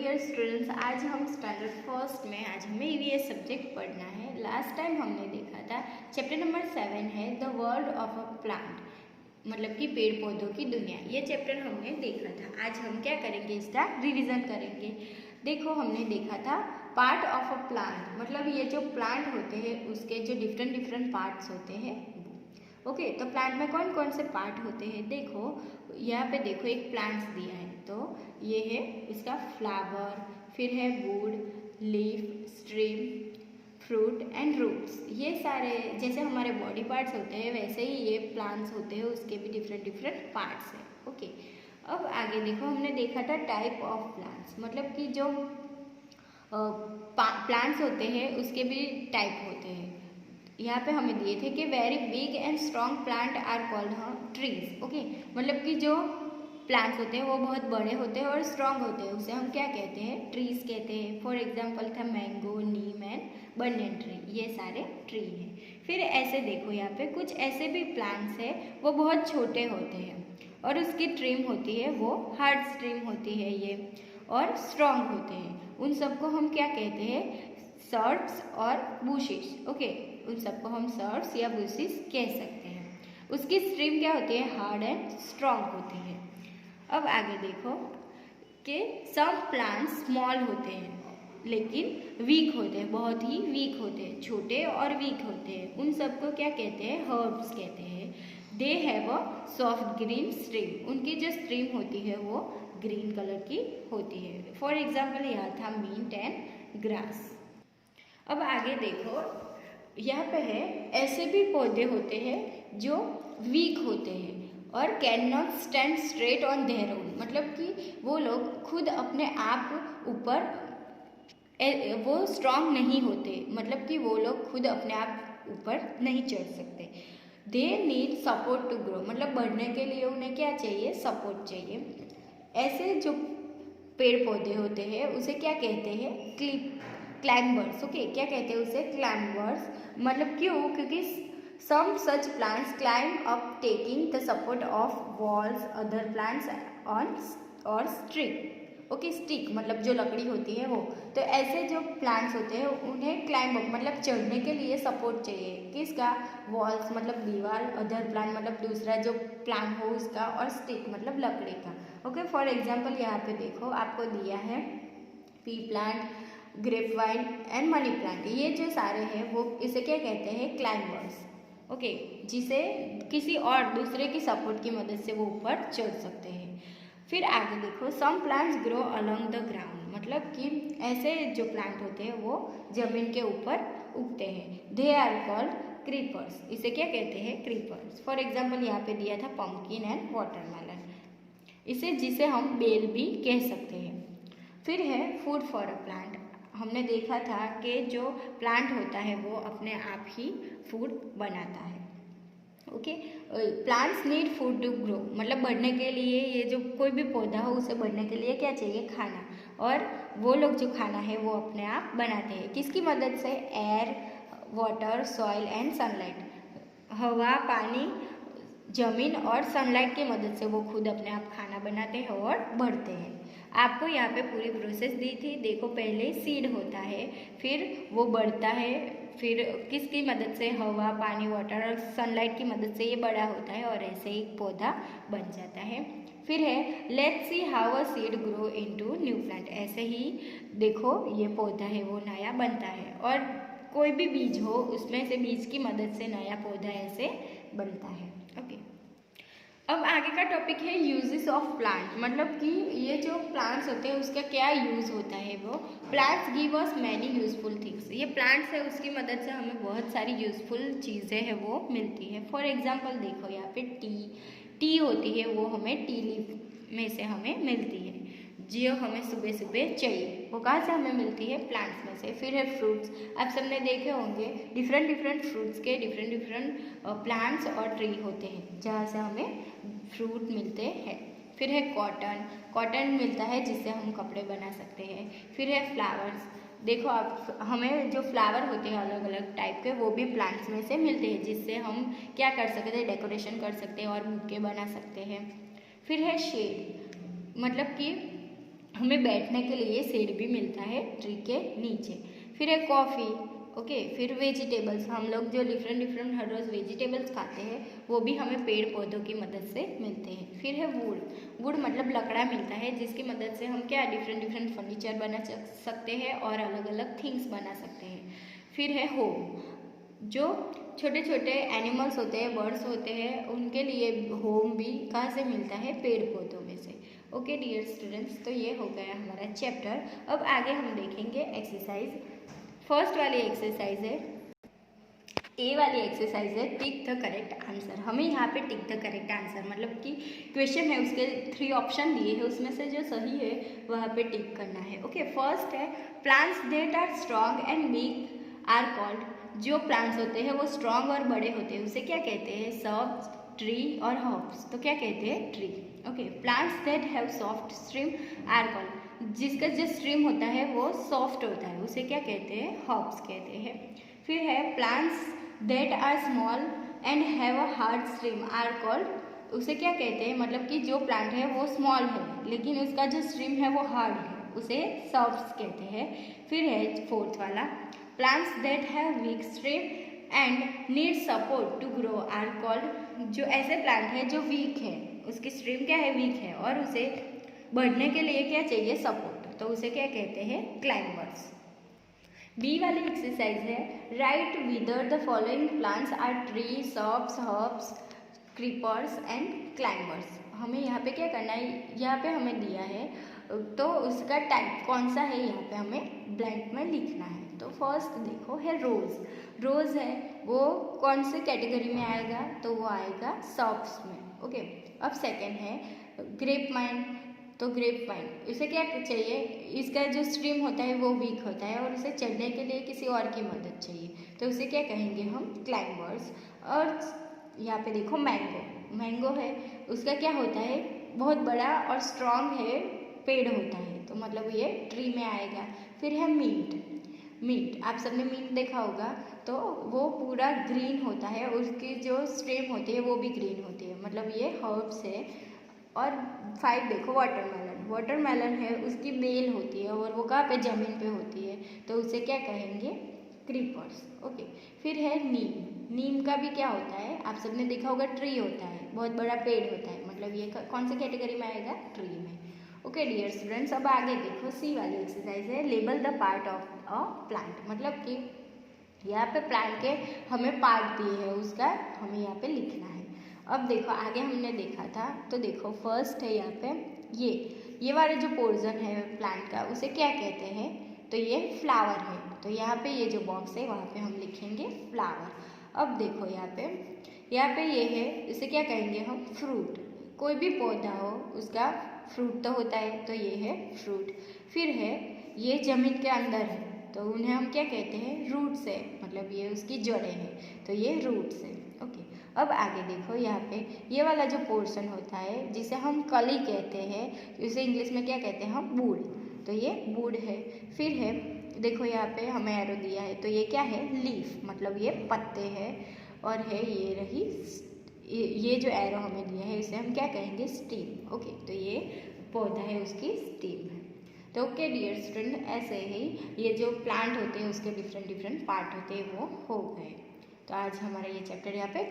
Dear students, आज हम standard first में आज हमें ईवीएस सब्जेक्ट पढ़ना है। लास्ट टाइम हमने देखा था चैप्टर नंबर 7 है the world of a plant, मतलब कि पेड़ पौधों की दुनिया। ये चैप्टर हमने देखा था। आज हम क्या करेंगे, इसका रिवीजन करेंगे। देखो, हमने देखा था पार्ट ऑफ अ प्लांट, मतलब ये जो प्लांट होते हैं उसके जो डिफरेंट पार्ट्स होते हैं। ओके, तो प्लांट में कौन कौन से पार्ट होते हैं। देखो यहाँ पे देखो एक प्लांट्स दिया है, तो ये है इसका फ्लावर, फिर है wood, leaf, stream, fruit and roots. ये सारे जैसे हमारे बॉडी पार्ट्स होते हैं वैसे ही ये प्लांट्स होते हैं, उसके भी डिफरेंट पार्ट्स हैं। ओके, अब आगे देखो, हमने देखा था टाइप ऑफ प्लांट्स, मतलब कि जो प्लांट्स होते हैं उसके भी टाइप होते हैं। यहाँ पे हमें दिए थे कि very big and strong plant are called trees. Okay, मतलब कि जो प्लांट्स होते हैं वो बहुत बड़े होते हैं और स्ट्रॉन्ग होते हैं, उसे हम क्या कहते हैं, ट्रीज कहते हैं। फॉर एग्जाम्पल था mango, Neem and banyan tree, ये सारे ट्री हैं। फिर ऐसे देखो, यहाँ पे कुछ ऐसे भी प्लांट्स है वो बहुत छोटे होते हैं और उसकी ट्रिम होती है वो हार्ड स्ट्रिम होती है ये, और स्ट्रॉन्ग होते हैं। उन सबको हम क्या कहते हैं, सर्ट्स और बुशिस। ओके, उन सबको हम सर्ट्स या बुशिस कह सकते हैं। उसकी स्ट्रीम क्या होती है, हार्ड एंड स्ट्रॉन्ग होती है। अब आगे देखो कि सम प्लांट्स स्मॉल होते हैं लेकिन वीक होते हैं, बहुत ही वीक होते हैं, छोटे और वीक होते हैं। उन सबको क्या कहते हैं, हर्ब्स कहते हैं। They have a soft green stream, उनकी जो स्ट्रीम होती है वो ग्रीन कलर की होती है। फॉर एग्जाम्पल यहाँ था मिंट एंड ग्रास। अब आगे देखो, यहाँ पे है ऐसे भी पौधे होते हैं जो वीक होते हैं और can not stand straight on their own, मतलब कि वो लोग खुद अपने आप ऊपर वो स्ट्रांग नहीं होते, मतलब कि वो लोग खुद अपने आप ऊपर नहीं चढ़ सकते। They need support to grow, मतलब बढ़ने के लिए उन्हें क्या चाहिए, सपोर्ट चाहिए। ऐसे जो पेड़ पौधे होते हैं उसे क्या कहते हैं, क्लाइंबर्स। ओके, क्या कहते हैं उसे, क्लाइंबर्स। मतलब क्यों, क्योंकि some such plants climb up taking the support of walls, other plants on or stick. Okay, stick मतलब जो लकड़ी होती है वो। तो ऐसे जो प्लांट्स होते हैं उन्हें क्लाइंब अप मतलब चढ़ने के लिए सपोर्ट चाहिए, किसका, वॉल्स मतलब दीवार, अदर प्लांट मतलब दूसरा जो प्लांट हो उसका, और स्टिक मतलब लकड़ी का। ओके, फॉर एग्जाम्पल यहाँ पे देखो आपको दिया है pea plant, grape vine and money plant. ये जो सारे हैं वो इसे क्या कहते हैं, क्लाइंबर्स। ओके, जिसे किसी और दूसरे की सपोर्ट की मदद से वो ऊपर चढ़ सकते हैं। फिर आगे देखो, some plants grow along the ground, मतलब कि ऐसे जो प्लांट होते हैं वो जमीन के ऊपर उगते हैं। दे आर कॉल्ड क्रीपर्स, इसे क्या कहते हैं, क्रीपर्स। फॉर एग्जाम्पल यहाँ पे दिया था पम्पकिन एंड वाटरमेलन, इसे जिसे हम बेल भी कह सकते हैं। फिर है फूड फॉर अ प्लांट, हमने देखा था कि जो प्लांट होता है वो अपने आप ही फूड बनाता है। Okay, plants need food to grow, मतलब बढ़ने के लिए ये जो कोई भी पौधा हो उसे बढ़ने के लिए क्या चाहिए, खाना। और वो लोग जो खाना है वो अपने आप बनाते हैं, किसकी मदद से, air, water, soil and sunlight, हवा, पानी, जमीन और सनलाइट की मदद से वो खुद अपने आप खाना बनाते हैं और बढ़ते हैं। आपको यहाँ पे पूरी प्रोसेस दी थी। देखो, पहले सीड होता है, फिर वो बढ़ता है, फिर किसकी मदद से, हवा, पानी, वाटर और सनलाइट की मदद से ये बड़ा होता है और ऐसे एक पौधा बन जाता है। फिर है let's see how a seed grow into new plant, ऐसे ही देखो ये पौधा है वो नया बनता है, और कोई भी बीज हो उसमें से बीज की मदद से नया पौधा ऐसे बनता है। ओके, अब आगे का टॉपिक है यूजेस ऑफ प्लांट, मतलब कि ये जो प्लांट्स होते हैं उसका क्या यूज़ होता है। वो plants give us many useful things, ये प्लांट्स है उसकी मदद से हमें बहुत सारी यूजफुल चीज़ें हैं वो मिलती है। फॉर एग्जांपल देखो यहाँ पे टी होती है, वो हमें टी लीफ में से हमें मिलती है, जो हमें सुबह सुबह चाहिए, वो कहाँ से हमें मिलती है, प्लांट्स में से। फिर है फ्रूट्स, आप सबने देखे होंगे डिफरेंट फ्रूट्स के डिफरेंट प्लांट्स और ट्री होते हैं जहाँ से हमें फ्रूट मिलते हैं। फिर है कॉटन मिलता है जिससे हम कपड़े बना सकते हैं। फिर है फ्लावर्स, देखो आप हमें जो फ्लावर होते हैं अलग अलग टाइप के वो भी प्लांट्स में से मिलते हैं, जिससे हम क्या कर सकते हैं, डेकोरेशन कर सकते हैं और बुके बना सकते हैं। फिर है शेड, मतलब कि हमें बैठने के लिए शेड भी मिलता है ट्री के नीचे। फिर है कॉफ़ी, ओके। फिर वेजिटेबल्स, हम लोग जो डिफरेंट हर रोज़ वेजिटेबल्स खाते हैं वो भी हमें पेड़ पौधों की मदद से मिलते हैं। फिर है वुड, वुड मतलब लकड़ा मिलता है जिसकी मदद से हम क्या डिफरेंट फर्नीचर बना सकते हैं और अलग अलग थिंग्स बना सकते हैं। फिर है होम, जो छोटे छोटे एनिमल्स होते हैं, बर्ड्स होते हैं, उनके लिए होम भी कहाँ से मिलता है, पेड़ पौधों में से। ओके डियर स्टूडेंट्स, तो ये हो गया हमारा चैप्टर। अब आगे हम देखेंगे एक्सरसाइज। फर्स्ट वाली एक्सरसाइज है, ए वाली एक्सरसाइज है टिक द करेक्ट आंसर। हमें यहाँ पे टिक द करेक्ट आंसर मतलब कि क्वेश्चन है, उसके 3 ऑप्शन दिए हैं, उसमें से जो सही है वहाँ पे टिक करना है। ओके, फर्स्ट है plants that are strong and big are called. जो प्लांट्स होते हैं वो स्ट्रॉन्ग और बड़े होते हैं उसे क्या कहते हैं, सब, ट्री और हर्ब्स। तो क्या कहते हैं, tree. Okay, plants that have soft stream are called. जिसका जो स्ट्रीम होता है वो सॉफ्ट होता है उसे क्या कहते हैं, हर्ब्स कहते हैं। फिर है plants that are small and have a hard stream are called. उसे क्या कहते हैं, मतलब कि जो प्लांट है वो स्मॉल है लेकिन उसका जो स्ट्रीम है वो हार्ड है, उसे सर्ब्स कहते हैं। फिर है फोर्थ वाला, plants that have weak stream and need support to grow are called. जो ऐसे प्लांट है जो वीक है, उसकी स्ट्रीम क्या है, वीक है, और उसे बढ़ने के लिए क्या चाहिए, सपोर्ट, तो उसे क्या कहते हैं, क्लाइंबर्स। बी वाली एक्सरसाइज है write whether the following plants are tree, shrubs, herbs, creepers and climbers. हमें यहाँ पे क्या करना है, यहाँ पे हमें दिया है तो उसका टाइप कौन सा है यहाँ पे हमें ब्लैंक में लिखना है। तो फर्स्ट देखो है रोज़, रोज़ है वो कौन से कैटेगरी में आएगा, तो वो आएगा सर्ब्स में। ओके, अब सेकेंड है ग्रेप वाइन, तो ग्रेप वाइन इसे क्या चाहिए, इसका जो स्ट्रीम होता है वो वीक होता है और उसे चढ़ने के लिए किसी और की मदद चाहिए, तो उसे क्या कहेंगे हम, क्लाइंबर्स। और यहाँ पे देखो मैंगो, मैंगो है उसका क्या होता है, बहुत बड़ा और स्ट्रॉन्ग है, पेड़ होता है, तो मतलब ये ट्री में आएगा। फिर है मीट, मीट आप सबने मीट देखा होगा, तो वो पूरा ग्रीन होता है, उसकी जो स्ट्रीम होती है वो भी ग्रीन होती है, मतलब ये हर्ब्स है। और 5 देखो वाटरमेलन, वाटरमेलन है उसकी बेल होती है और वो कहाँ पे, ज़मीन पे होती है, तो उसे क्या कहेंगे, क्रीपर्स। ओके, फिर है नीम, नीम का भी क्या होता है, आप सबने देखा होगा, ट्री होता है, बहुत बड़ा पेड़ होता है, मतलब ये कौन से कैटेगरी में आएगा, ट्री में। ओके डियर स्टूडेंट्स, अब आगे देखो सी वाली एक्सरसाइज है label the part of a plant, मतलब कि यहाँ पे प्लांट के हमें पार्ट दिए है, उसका हमें यहाँ पे लिखना है। अब देखो आगे हमने देखा था, तो देखो फर्स्ट है यहाँ पे ये वाला जो पोर्शन है प्लांट का उसे क्या कहते हैं, तो ये फ्लावर है, तो यहाँ पे ये जो बॉक्स है वहाँ पे हम लिखेंगे फ्लावर। अब देखो यहाँ पे ये है, इसे क्या कहेंगे हम, फ्रूट। कोई भी पौधा हो उसका फ्रूट तो होता है, तो ये है फ्रूट। फिर है ये जमीन के अंदर है, तो उन्हें हम क्या कहते हैं, रूट्स है, मतलब ये उसकी जड़ें हैं, तो ये रूट्स है। ओके, अब आगे देखो यहाँ पे ये वाला जो पोर्शन होता है जिसे हम कली कहते हैं, इसे इंग्लिश में क्या कहते हैं हम, बूड, तो ये बूड है। फिर है देखो यहाँ पे हमें एरो दिया है, तो ये क्या है, लीफ, मतलब ये पत्ते हैं, और है ये रही ये जो एरो हमें दिया है इसे हम क्या कहेंगे, स्टीम। ओके, तो ये पौधा है उसकी स्टीम है। तो ओके डियर स्टूडेंट, ऐसे ही ये जो प्लांट होते हैं उसके डिफरेंट पार्ट होते हैं वो हो गए। तो आज हमारा ये चैप्टर यहाँ पे